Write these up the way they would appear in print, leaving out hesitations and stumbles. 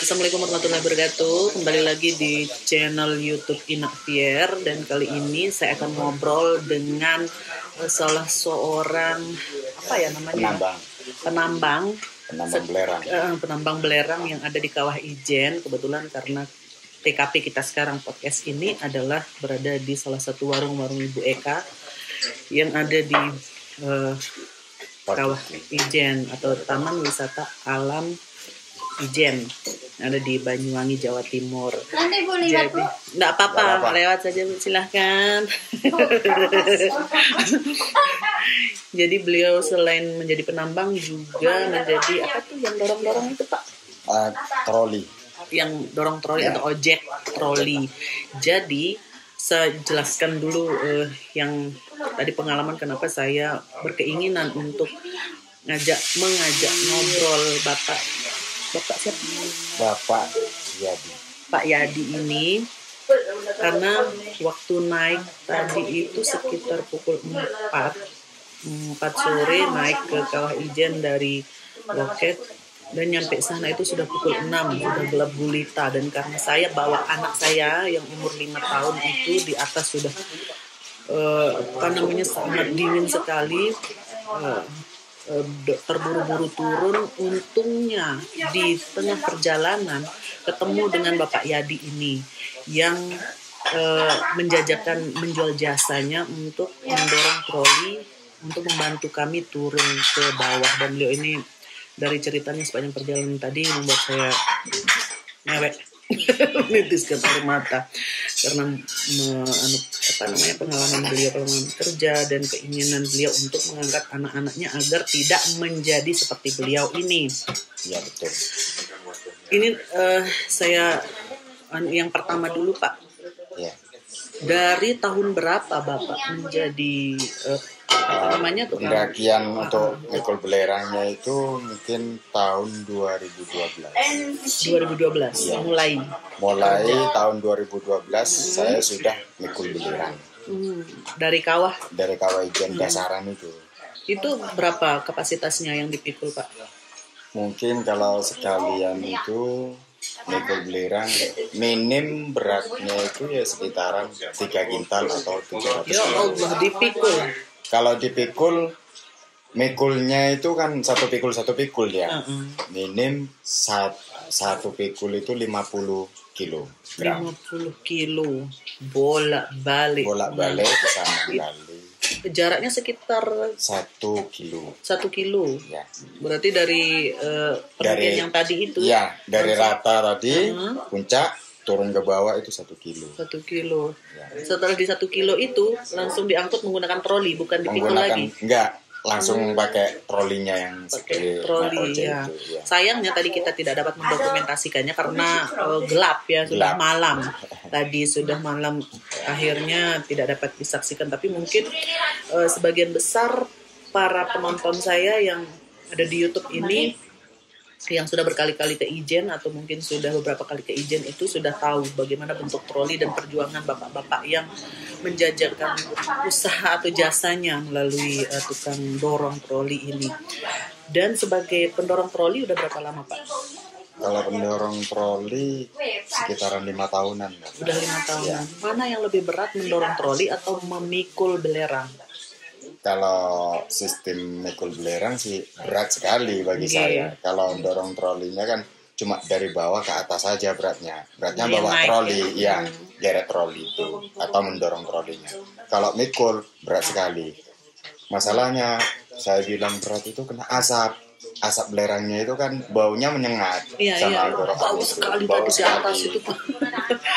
Assalamualaikum warahmatullahi wabarakatuh. Kembali lagi di channel YouTube Ina Fier, dan kali ini saya akan ngobrol dengan salah seorang penambang belerang yang ada di Kawah Ijen. Kebetulan karena TKP kita sekarang podcast ini adalah berada di salah satu warung Ibu Eka yang ada di Kawah Ijen atau Taman Wisata Alam Ijen, ada di Banyuwangi, Jawa Timur. Nanti boleh Jadi, enggak apa-apa, lewat saja, silahkan. Jadi beliau selain menjadi penambang juga menjadi apa tuh yang dorong-dorong itu, Pak? Troli. Yang dorong troli atau ojek troli. Jadi saya jelaskan dulu yang tadi pengalaman kenapa saya berkeinginan untuk mengajak ngobrol Bapak siapa? Bapak Yadi. Pak Yadi ini, karena waktu naik tadi itu sekitar pukul 4 sore naik ke Kawah Ijen dari Loket, dan nyampe sana itu sudah pukul 6, sudah gelap gulita. Dan karena saya bawa anak saya yang umur 5 tahun itu di atas sudah sangat dingin sekali, terburu-buru turun. Untungnya di tengah perjalanan ketemu dengan Bapak Yadi ini yang menjual jasanya untuk mendorong troli untuk membantu kami turun ke bawah. Dan beliau ini dari ceritanya sepanjang perjalanan tadi membuat saya ngewek menitiskan air mata karena pengalaman kerja dan keinginan beliau untuk mengangkat anak-anaknya agar tidak menjadi seperti beliau ini. Ya, betul. Ini saya yang pertama dulu, Pak. Ya. Dari tahun berapa Bapak menjadi pendakian untuk mikul belerangnya itu mungkin tahun 2012. 2012 ya. Mulai tahun 2012 saya sudah mikul belerang. Dari kawah Ijen dasaran itu. Itu berapa kapasitasnya yang dipikul, Pak? Mungkin kalau sekalian itu mikul belerang minim beratnya itu ya sekitaran 3 kintal atau 300 kilo. Ya Allah, dipikul. Kalau dipikul, mikulnya itu kan satu pikul ya. Minim satu pikul itu 50 kilo. 50 kilo. Bolak-balik ke sana kali. Jaraknya sekitar 1 kilo. 1 kilo. Ya. Berarti dari yang tadi itu. Ya, dari rata tadi puncak turun ke bawah itu 1 kilo. 1 kilo. Ya. Setelah di 1 kilo itu langsung diangkut menggunakan troli, bukan dipikul lagi. Enggak, langsung pakai trolinya yang pakai troli ya. Itu, ya. Sayangnya tadi kita tidak dapat mendokumentasikannya karena gelap ya, sudah malam. Tadi sudah malam, akhirnya tidak dapat disaksikan. Tapi mungkin sebagian besar para penonton saya yang ada di YouTube ini yang sudah berkali-kali ke Ijen atau mungkin sudah beberapa kali ke Ijen itu sudah tahu bagaimana bentuk troli dan perjuangan bapak-bapak yang menjajakan usaha atau jasanya melalui tukang dorong troli ini. Dan sebagai pendorong troli udah berapa lama, Pak? Kalau pendorong troli sekitaran 5 tahunan. Udah 5 tahunan. Ya. Mana yang lebih berat, mendorong troli atau memikul belerang? Kalau sistem mikul belerang sih berat sekali bagi saya. Kalau dorong trolinya kan cuma dari bawah ke atas saja beratnya. Beratnya bawa troli, ya, geret troli itu atau mendorong trolinya. Kalau mikul berat sekali. Masalahnya saya bilang berat itu kena asap. Asap belerangnya itu kan baunya menyengat sama dorongan bau itu. Sekali tadi di atas itu.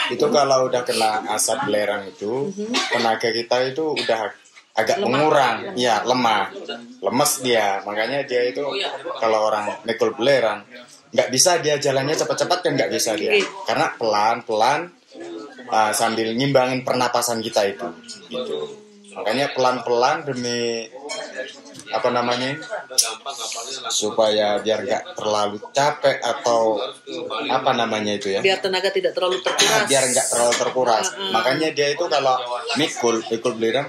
Itu kalau udah kena asap belerang itu, tenaga kita itu udah agak mengurang, ya lemes dia. Makanya dia itu kalau orang mikul belerang nggak bisa dia jalannya cepat-cepat kan nggak bisa dia, karena pelan-pelan sambil ngimbangin pernapasan kita itu, gitu. Makanya pelan-pelan demi supaya biar nggak terlalu capek atau apa namanya itu ya? Biar tenaga tidak terlalu terkuras. Biar nggak terlalu terkuras. Makanya dia itu kalau mikul belerang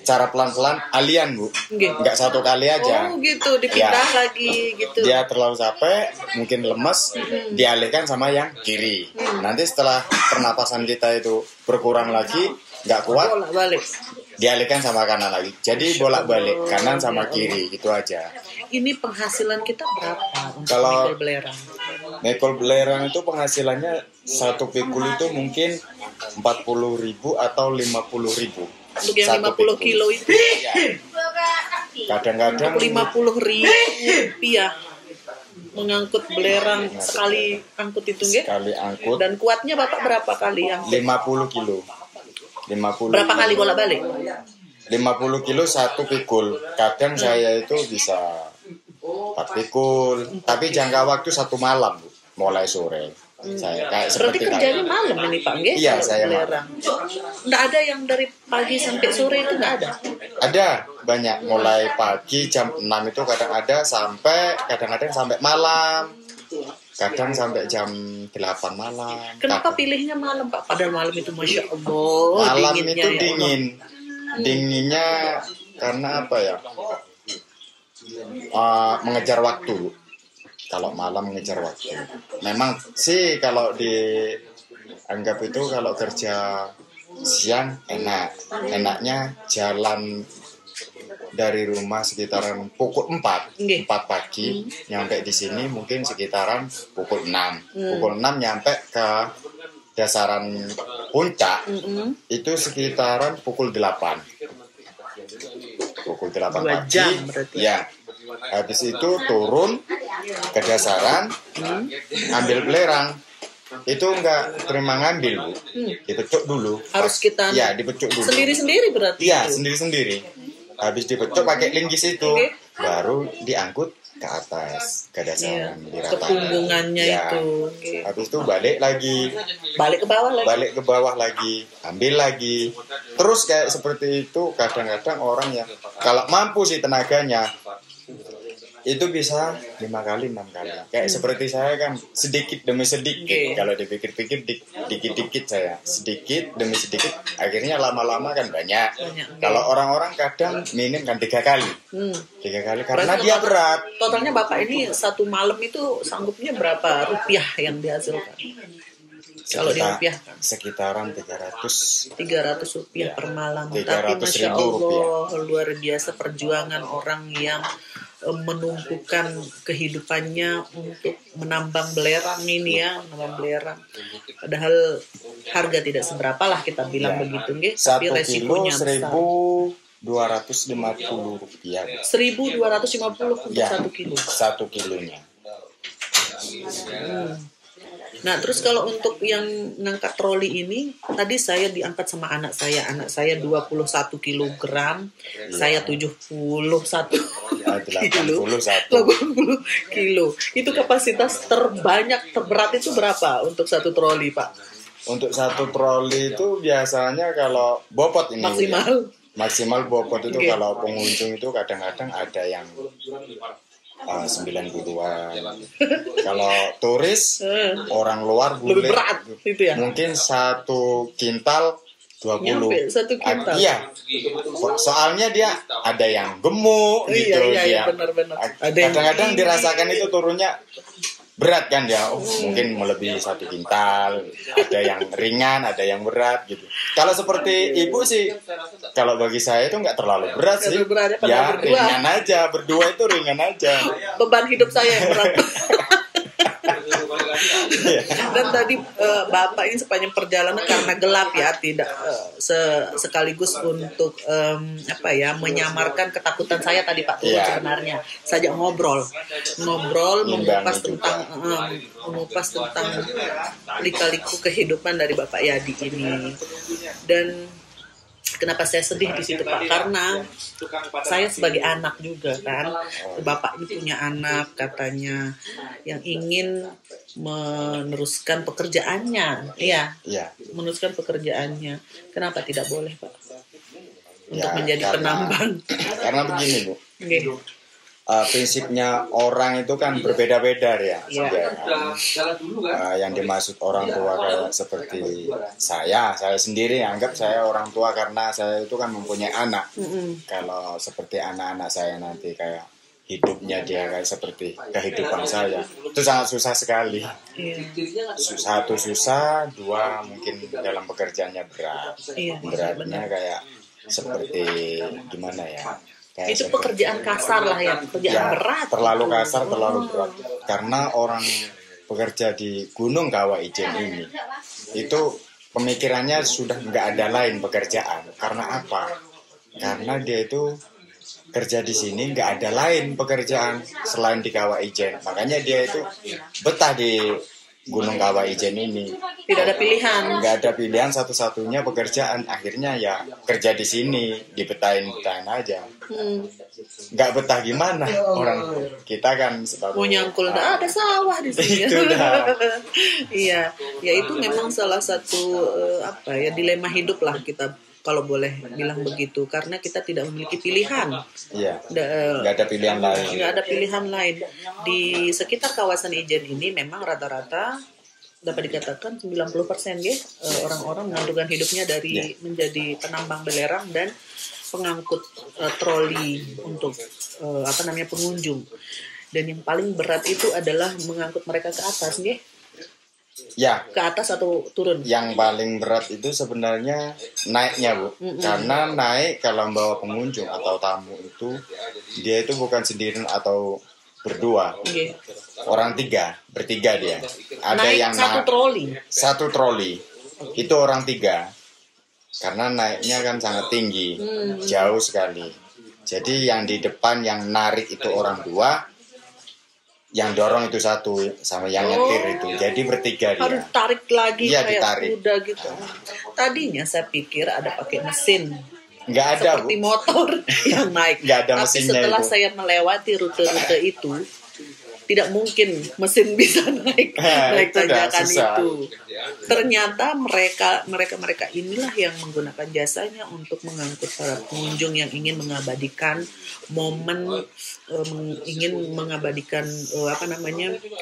cara pelan-pelan alian Bu. Nggak satu kali aja. Oh gitu, dipindah lagi gitu. Dia terlalu capek, mungkin lemes, dialihkan sama yang kiri. Nanti setelah pernapasan kita itu berkurang lagi, nggak kuat, bolak-balik. Dialihkan sama kanan lagi. Jadi bolak-balik kanan sama kiri gitu aja. Ini penghasilan kita berapa untuk Kalau mikul belerang? Mikul belerang itu penghasilannya satu pikul itu mungkin 40.000 atau 50.000. Untuk yang 50 kilo itu ya. Kadang-kadang 50.000 rupiah mengangkut belerang sekali angkut itu nggih? Sekali angkut. Dan kuatnya Bapak berapa kali angkut? 50 kilo. 50 berapa kali bolak-balik? 50 kilo satu pikul. Kadang saya itu bisa 4 pikul. Tapi jangka waktu 1 malam, Bu. Mulai sore. Saya kayak berarti kerjanya tadi. malam ini Pak nggih? Iya, saya belerang. Nggak ada yang dari pagi sampai sore itu nggak ada? Ada, banyak. Mulai pagi jam 6 itu kadang ada sampai kadang-kadang sampai malam. Kadang sampai jam 8 malam. Kenapa pilihnya malam Pak? Padahal malam itu Masya Allah malam dinginnya, itu ya dingin. Dinginnya karena apa ya? Mengejar waktu. Kalau malam mengejar waktu. Memang sih kalau dianggap itu kalau kerja siang enak. Enaknya jalan dari rumah sekitaran pukul 4 pagi, nyampe di sini mungkin sekitaran pukul 6. Pukul 6 nyampe ke dasaran puncak, itu sekitaran pukul 8. Pukul 8 pagi. Jam berarti. Ya. Habis itu turun ke dasaran, ambil belerang. Itu enggak terima ngambil, Bu. Dipecuk dulu. Harus kita dipecuk dulu. Sendiri-sendiri berarti. Iya, sendiri-sendiri. Habis dipecuk pakai linggis itu, baru diangkut ke atas, ke dasaran, diratakan. Ke punggungnya itu. Habis itu balik lagi. Balik ke bawah lagi. Balik ke bawah lagi, ambil lagi. Terus kayak seperti itu kadang-kadang orang yang kalau mampu sih tenaganya itu bisa 5 kali 6 kali. Kayak seperti saya kan sedikit demi sedikit. Kalau dipikir-pikir dikit-dikit saya sedikit demi sedikit. Akhirnya lama-lama kan banyak. Kalau orang-orang kadang minim kan 3 kali. 3 kali karena berarti dia berat. Totalnya Bapak ini satu malam itu sanggupnya berapa rupiah yang dihasilkan? Kalau dirupiahkan sekitaran 300 rupiah per malam. Tapi Masya Allah luar biasa perjuangan orang yang menumpukan kehidupannya untuk menambang belerang ini ya, menambang belerang. Padahal harga tidak seberapa lah kita bilang begitu nggih, tapi resikonya besar. 1.250 rupiah. 1.250 untuk 1 kilo. 1 kilonya. Nah, terus kalau untuk yang ngangkat troli ini, tadi saya diangkat sama anak saya. Anak saya 21 kilogram, saya 71 kilo. Itu kapasitas terberat itu berapa untuk 1 troli, Pak? Untuk 1 troli itu biasanya kalau bobot ini maksimal bobot itu kalau pengunjung itu kadang-kadang ada yang 90-an. Kalau turis orang luar lebih berat itu ya. Mungkin 1 kintal 20. Nyampe 1 kintal. Iya. Soalnya dia ada yang gemuk gitu iya, benar-benar. Kadang-kadang dirasakan itu turunnya berat kan ya, mungkin melebihi 1 kintal, ada yang ringan, ada yang berat gitu. Kalau seperti ibu sih, kalau bagi saya itu nggak terlalu berat sih, ya ringan aja, berdua itu ringan aja. Beban hidup saya yang berat. Dan tadi Bapak ini sepanjang perjalanan karena gelap ya, tidak sekaligus untuk menyamarkan ketakutan saya tadi Pak Turun sebenarnya. Saja ngobrol mengupas tentang lika-liku kehidupan dari Bapak Yadi ini. Dan kenapa saya sedih di situ Pak? Karena saya sebagai anak juga kan, Bapak ini punya anak katanya yang ingin meneruskan pekerjaannya, meneruskan pekerjaannya. Kenapa tidak boleh Pak? Untuk menjadi penambang. Karena begini Bu. prinsipnya orang itu kan berbeda-beda ya. Yang dimaksud orang tua kayak seperti saya sendiri anggap saya orang tua karena saya itu kan mempunyai anak. Kalau seperti anak-anak saya nanti kayak hidupnya dia kayak seperti kehidupan saya, itu sangat susah sekali. Satu susah, dua mungkin dalam pekerjaannya berat. Beratnya kayak seperti gimana ya? Kayak itu pekerjaan kasar lah ya, pekerjaan berat. Terlalu kasar, terlalu berat. Karena orang bekerja di Gunung Kawah Ijen ini, itu pemikirannya sudah nggak ada lain pekerjaan. Karena apa? Karena dia itu kerja di sini nggak ada lain pekerjaan selain di Kawah Ijen. Makanya dia itu betah di Gunung Kawah Ijen ini. Tidak ada pilihan. Nggak ada pilihan, satu-satunya pekerjaan. Akhirnya ya kerja di sini, dibetahin aja. Nggak betah gimana? Orang kita kan mau nyangkul, nggak ada sawah di sini. Iya, ya itu memang salah satu dilema hidup lah kita, kalau boleh bilang begitu, karena kita tidak memiliki pilihan. Iya. Nggak ada pilihan lain. Nggak ada pilihan lain. Di sekitar kawasan Ijen ini memang rata-rata dapat dikatakan 90% ya orang-orang menggantungkan hidupnya dari menjadi penambang belerang dan pengangkut troli untuk pengunjung. Dan yang paling berat itu adalah mengangkut mereka ke atas, ya. Ya. Ke atas atau turun? Yang paling berat itu sebenarnya naiknya, Bu. Karena naik kalau membawa pengunjung atau tamu itu, dia itu bukan sendirian atau berdua. Orang bertiga dia. Ada naik yang satu troli. Itu orang 3. Karena naiknya kan sangat tinggi, jauh sekali. Jadi yang di depan yang narik itu orang 2. Yang dorong itu 1 sama yang nyetir itu. Jadi bertiga dia. Harus tarik lagi kayak ditarik. kuda gitu. Tadinya saya pikir ada pakai mesin. Nggak ada, seperti motor yang naik. Nggak ada tapi mesinnya setelah itu. saya melewati rute-rute itu, tidak mungkin mesin bisa naik tanjakan itu. Ternyata mereka inilah yang menggunakan jasanya untuk mengangkut para pengunjung yang ingin mengabadikan momen, ingin mengabadikan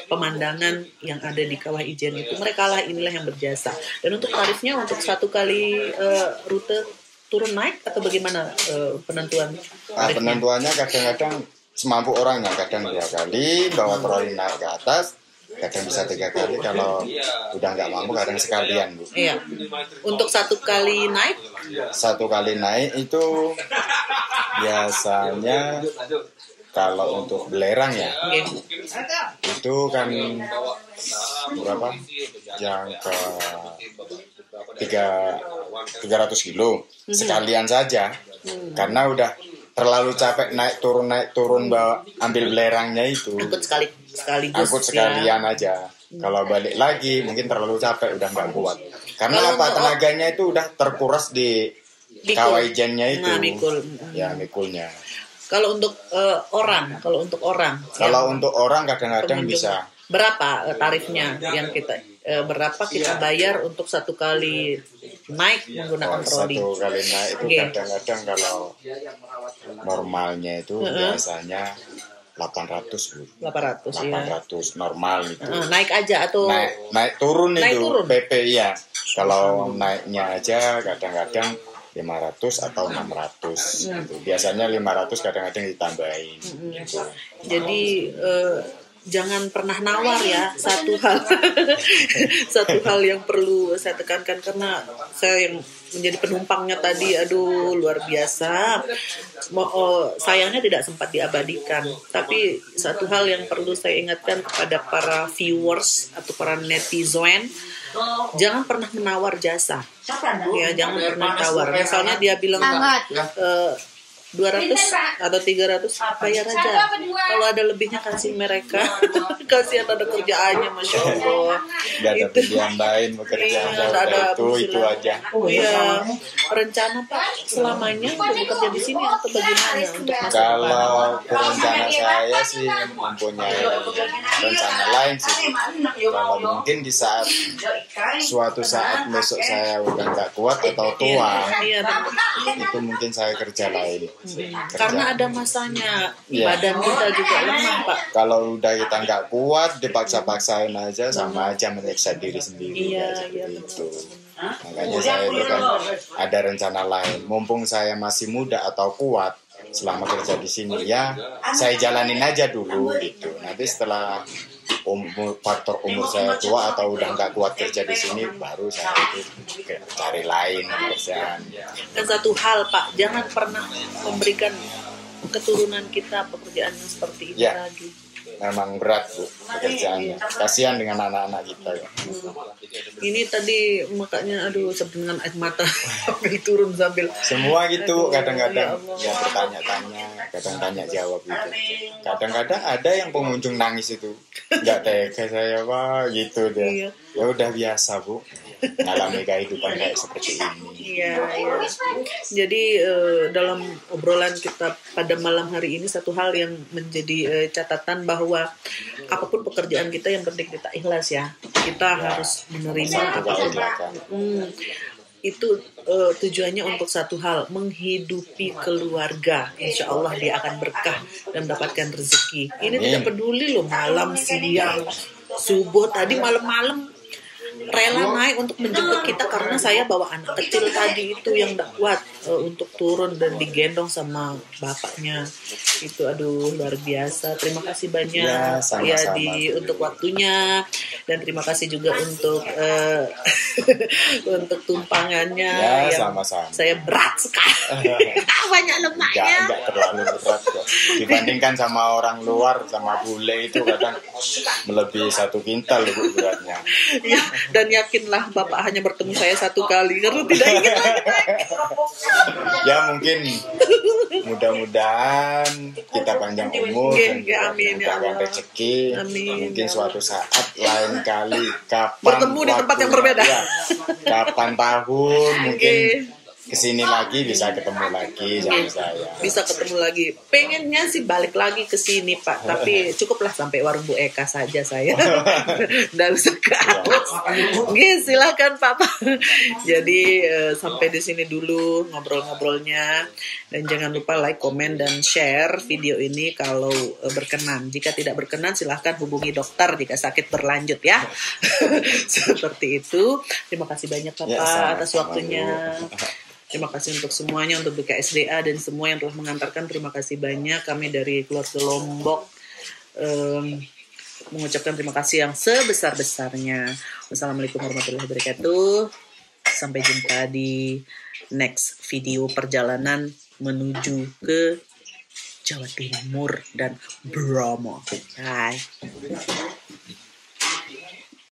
pemandangan yang ada di Kawah Ijen itu. Mereka lah inilah yang berjasa. Dan untuk tarifnya untuk 1 kali rute turun naik atau bagaimana penentuan tarifnya? Penentuannya kadang-kadang semampu orangnya, kadang 2 kali bawa troli naik ke atas, kadang bisa 3 kali. Kalau udah nggak mampu kadang sekalian, Bu. Iya. Untuk 1 kali naik? 1 kali naik itu biasanya kalau untuk belerang ya, itu kan berapa? Yang ke 300 kilo sekalian saja. Karena udah terlalu capek naik turun bawa ambil belerangnya itu. Angkut sekalian aja. Kalau balik lagi mungkin terlalu capek, udah nggak kuat. Karena tenaganya itu udah terkuras di Kawah Ijennya itu. Mikulnya. Kalau untuk orang. Kalau untuk orang kadang-kadang bisa. Berapa tarifnya yang berapa kita bayar untuk 1 kali naik menggunakan troli? 1 kali naik itu kadang-kadang kalau normalnya itu biasanya 800, Bu. 800 normal itu. Naik aja atau naik turun itu PP ya. Kalau naiknya aja kadang-kadang 500 atau 600 gitu. Biasanya 500 kadang-kadang ditambahin gitu. Jadi jangan pernah nawar ya, satu hal yang perlu saya tekankan, karena saya yang menjadi penumpangnya tadi, luar biasa. Sayangnya tidak sempat diabadikan. Tapi satu hal yang perlu saya ingatkan kepada para viewers atau para netizen, jangan pernah menawar jasa. Ya, jangan pernah tawar. Misalnya dia bilang 200 atau 300, bayar aja. Kalau ada lebihnya kasih mereka. Kasihan, ada kerjaannya, Masya Allah. Gak ada pilihan lain pekerjaan. Itu aja. Iya. Rencana Pak selamanya bekerja di sini atau bagaimana untuk masa depan? Kalau rencana saya sih mempunyai rencana lain sih. Kalau mungkin di suatu saat besok saya udah nggak kuat atau tua, itu mungkin saya kerja lain. Karena ada masanya, Iya. badan kita juga lemah, Pak. Kalau udah kita nggak kuat, dipaksa-paksain aja, sama aja menyiksa diri sendiri. Iya, ya, iya, seperti itu. Makanya saya itu kan ada rencana lain. Mumpung saya masih muda atau kuat selama kerja di sini, ya saya jalanin aja dulu gitu. Nanti setelah faktor umur saya tua atau udah nggak kuat kerja di sini, baru saya itu cari lain pekerjaan. Dan satu hal, Pak, jangan pernah memberikan keturunan kita pekerjaan yang seperti ini Ya. lagi. Memang berat, Bu, pekerjaannya. Kasihan dengan anak-anak kita ya. Ini tadi makanya aduh sampai dengan air mata sampai turun sambil Semua gitu, Aduh, kadang-kadang ya Allah. ya bertanya-tanya, kadang tanya jawab gitu. Kadang-kadang ada yang pengunjung nangis itu, nggak tega saya Pak, gitu deh. Iya. Ya udah biasa Bu, ngalami kehidupan kayak seperti ini. Iya, iya. Jadi dalam obrolan kita pada malam hari ini satu hal yang menjadi catatan bahwa apapun pekerjaan kita yang penting kita ikhlas ya. Kita harus menerima Satu apapun. keikhlasan. Itu tujuannya untuk satu hal, menghidupi keluarga. Insya Allah dia akan berkah dan mendapatkan rezeki. Ini Amin. tidak peduli loh malam, siang, subuh, tadi malam-malam rela naik untuk menjemput kita karena saya bawa anak kecil tadi itu yang tidak kuat untuk turun dan digendong sama bapaknya. Itu aduh luar biasa. Terima kasih banyak Ya, sama-sama. untuk waktunya, dan terima kasih juga untuk untuk tumpangannya Ya, yang sama-sama. saya berat sekali. Banyak lemaknya. Enggak terlalu berat kok. Dibandingkan sama orang luar, sama bule itu kadang melebihi 1 kintal Bu beratnya. Ya, dan yakinlah Bapak hanya bertemu saya 1 kali karena tidak ingin lagi. Ya mungkin mudah-mudahan kita panjang umur dan Ya, amin, ya mudahkan Allah. rezeki. Amin, Mungkin ya suatu saat lain kali kapan Bertemu di tempat yang berbeda. ya, kapan tahun mungkin Oke. kesini lagi bisa ketemu lagi sama saya. Bisa ketemu lagi. Pengennya sih balik lagi ke sini Pak, tapi cukuplah sampai warung Bu Eka saja saya. Nggak usah ke atas. Oke, silakan Pak. Jadi sampai di sini dulu ngobrol-ngobrolnya, dan jangan lupa like, komen, dan share video ini kalau berkenan. Jika tidak berkenan silahkan hubungi dokter jika sakit berlanjut ya. Seperti itu. Terima kasih banyak Bapak Ya, sama-sama, atas waktunya. Bu. Terima kasih untuk semuanya, untuk BKSDA dan semua yang telah mengantarkan. Terima kasih banyak. Kami dari keluarga Lombok mengucapkan terima kasih yang sebesar-besarnya. Wassalamualaikum warahmatullahi wabarakatuh. Sampai jumpa di next video perjalanan menuju ke Jawa Timur dan Bromo. Bye.